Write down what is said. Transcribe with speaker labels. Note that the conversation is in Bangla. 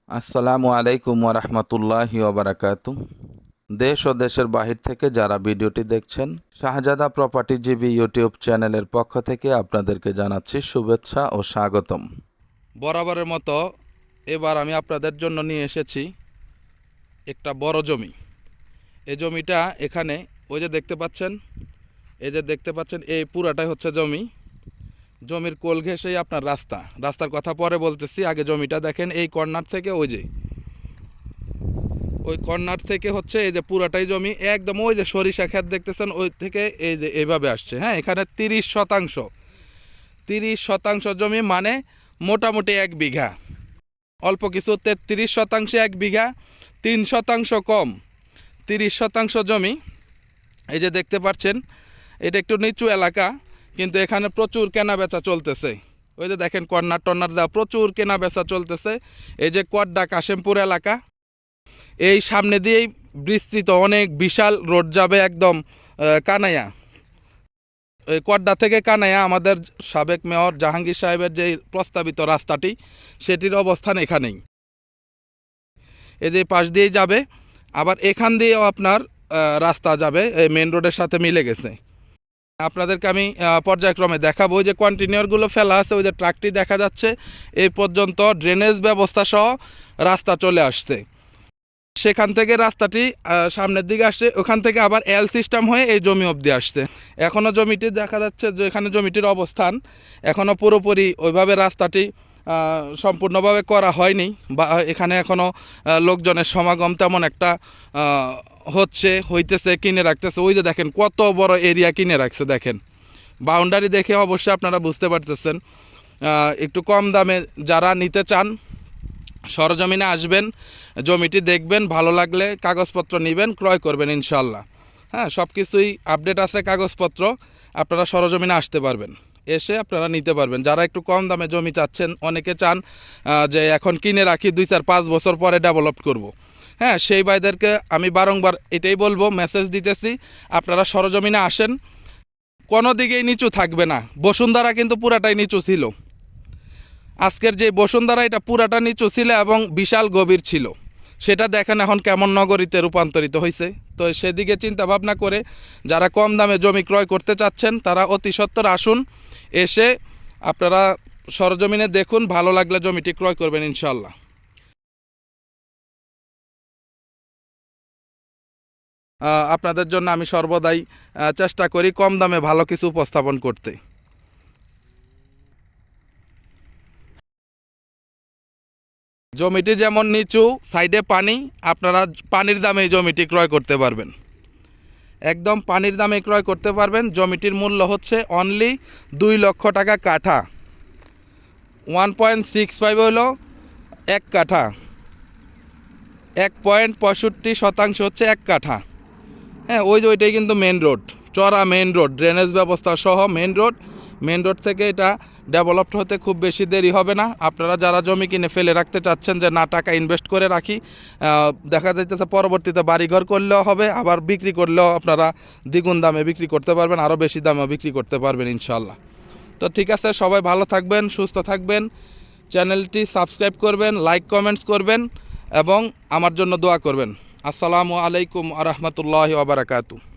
Speaker 1: আসসালামু আলাইকুম ওরহমতুল্লাহি ওবরাকাতু। দেশ ও দেশের বাহির থেকে যারা ভিডিওটি দেখছেন, শাহজাদা প্রপার্টি জিবি ইউটিউব চ্যানেলের পক্ষ থেকে আপনাদেরকে জানাচ্ছি শুভেচ্ছা ও স্বাগতম। বরাবরের মতো এবার আমি আপনাদের জন্য নিয়ে এসেছি একটা বড় জমি। এই জমিটা এখানে ওই যে দেখতে পাচ্ছেন, এই পুরাটাই হচ্ছে জমি। জমির কোল ঘেঁষেই আপনার রাস্তার কথা পরে বলতেছি, আগে জমিটা দেখেন। এই কর্নার থেকে ওই কর্নার থেকে হচ্ছে এই যে পুরাটাই জমি, একদম ওই যে সরিষা ক্ষেত দেখতেছেন, ওই থেকে এই যে এইভাবে আসছে। হ্যাঁ, এখানে 30% জমি, মানে মোটামুটি 1 বিঘা, অল্প কিছু 33% 1 বিঘা, 3% কম 30% জমি। এই যে দেখতে পাচ্ছেন, এটা একটু নিচু এলাকা, কিন্তু এখানে প্রচুর কেনা বেচা চলতেছে। ওই যে দেখেন কর্নার দেওয়া, প্রচুর কেনা বেচা চলতেছে। এই যে কোটডা কাশেমপুর এলাকা, এই সামনে দিয়েই বিস্তৃত অনেক বিশাল রোড যাবে একদম কানাইয়া। ওই কোটডা থেকে কানাইয়া আমাদের সাবেক মেয়র জাহাঙ্গীর সাহেবের যে প্রস্তাবিত রাস্তাটি, সেটির অবস্থান এখানেই। এই যে পাশ দিয়েই যাবে, আবার এখান দিয়েও আপনার রাস্তা যাবে, এই মেন রোডের সাথে মিলে গেছে। আপনাদেরকে আমি পর্যায়ক্রমে দেখাবো। ওই যে কন্টেইনারগুলো ফেলা আছে, ওই যে ট্রাকটি দেখা যাচ্ছে, এই পর্যন্ত ড্রেনেজ ব্যবস্থা সহ রাস্তা চলে আসছে। সেখান থেকে রাস্তাটি সামনের দিকে আসছে, ওখান থেকে আবার এল সিস্টেম হয়ে এই জমি অবধি আসছে। এখনও জমিটি দেখা যাচ্ছে যে এখানে জমিটির অবস্থান এখনও পুরোপুরি ওইভাবে রাস্তাটি সম্পূর্ণভাবে করা হয়নি, বা এখানে এখনও লোকজনের সমাগম তেমন একটা হইতেছে, কিনে রাখতেছে। ওই যে দেখেন কত বড় এরিয়া কিনে রাখছে, দেখেন বাউন্ডারি দেখে অবশ্যই আপনারা বুঝতে পারতেছেন। একটু কম দামে যারা নিতে চান, সরজমিনে আসবেন, জমিটি দেখবেন, ভালো লাগলে কাগজপত্র নেবেন, ক্রয় করবেন ইনশাল্লাহ। হ্যাঁ, সব কিছুই আপডেট আছে, কাগজপত্র আপনারা সরজমিনে আসতে পারবেন, এসে আপনারা নিতে পারবেন। যারা একটু কম দামে জমি চাচ্ছেন, অনেকে চান যে এখন কিনে রাখি 2-4-5 বছর পরে ডেভেলপ করব। হ্যাঁ, সেই ভাইদেরকে আমি বারংবার এটাই বলবো, মেসেজ দিতেছি, আপনারা সরজমিনে আসেন। কোনো দিকেই নিচু থাকবে না। বসুন্ধরা কিন্তু পুরাটাই নিচু ছিল। আজকের যে বসুন্ধরা, এটা পুরাটা নিচু ছিল এবং বিশাল গভীর ছিল। সেটা দেখেন এখন কেমন নগরীতে রূপান্তরিত হয়েছে। তো সেদিকে চিন্তা ভাবনা করে যারা কম দামে জমি ক্রয় করতে চাচ্ছেন, তারা অতি সত্বর আসুন, এসে আপনারা সরজমিনে দেখুন, ভালো লাগলে জমিটি ক্রয় করবেন ইনশাল্লাহ। আপনাদের জন্য আমি সর্বদাই চেষ্টা করি কম দামে ভালো কিছু উপস্থাপন করতে। জমিটি যেমন নিচু, সাইডে পানি, আপনারা পানির দামে এই জমিটি ক্রয় করতে পারবেন, একদম পানির দামে ক্রয় করতে পারবেন। জমিটির মূল্য হচ্ছে অনলি 2 লক্ষ টাকা কাঠা। 1.65 হলো 1 কাঠা, 1.65% হচ্ছে 1 কাঠা। হ্যাঁ, ওইটাই কিন্তু মেন রোড, চড়া মেন রোড, ড্রেনেজ ব্যবস্থা সহ মেন রোড থেকে এটা ডেভেলপড হতে খুব বেশি দেরি হবে না। আপনারা যারা জমি কিনে ফেলে রাখতে চাচ্ছেন, যে না টাকা ইনভেস্ট করে রাখি, দেখা যাইতেছে পরবর্তীতে বাড়িঘর করলেও হবে, আবার বিক্রি করলেও আপনারা দ্বিগুণ দামে বিক্রি করতে পারবেন, আরও বেশি দামে বিক্রি করতে পারবেন ইনশাল্লাহ। তো ঠিক আছে, সবাই ভালো থাকবেন, সুস্থ থাকবেন, চ্যানেলটি সাবস্ক্রাইব করবেন, লাইক কমেন্টস করবেন এবং আমার জন্য দোয়া করবেন। আসসালামু আলাইকুম আ রহমতুল্লাহি ওয়া বারাকাতুহু।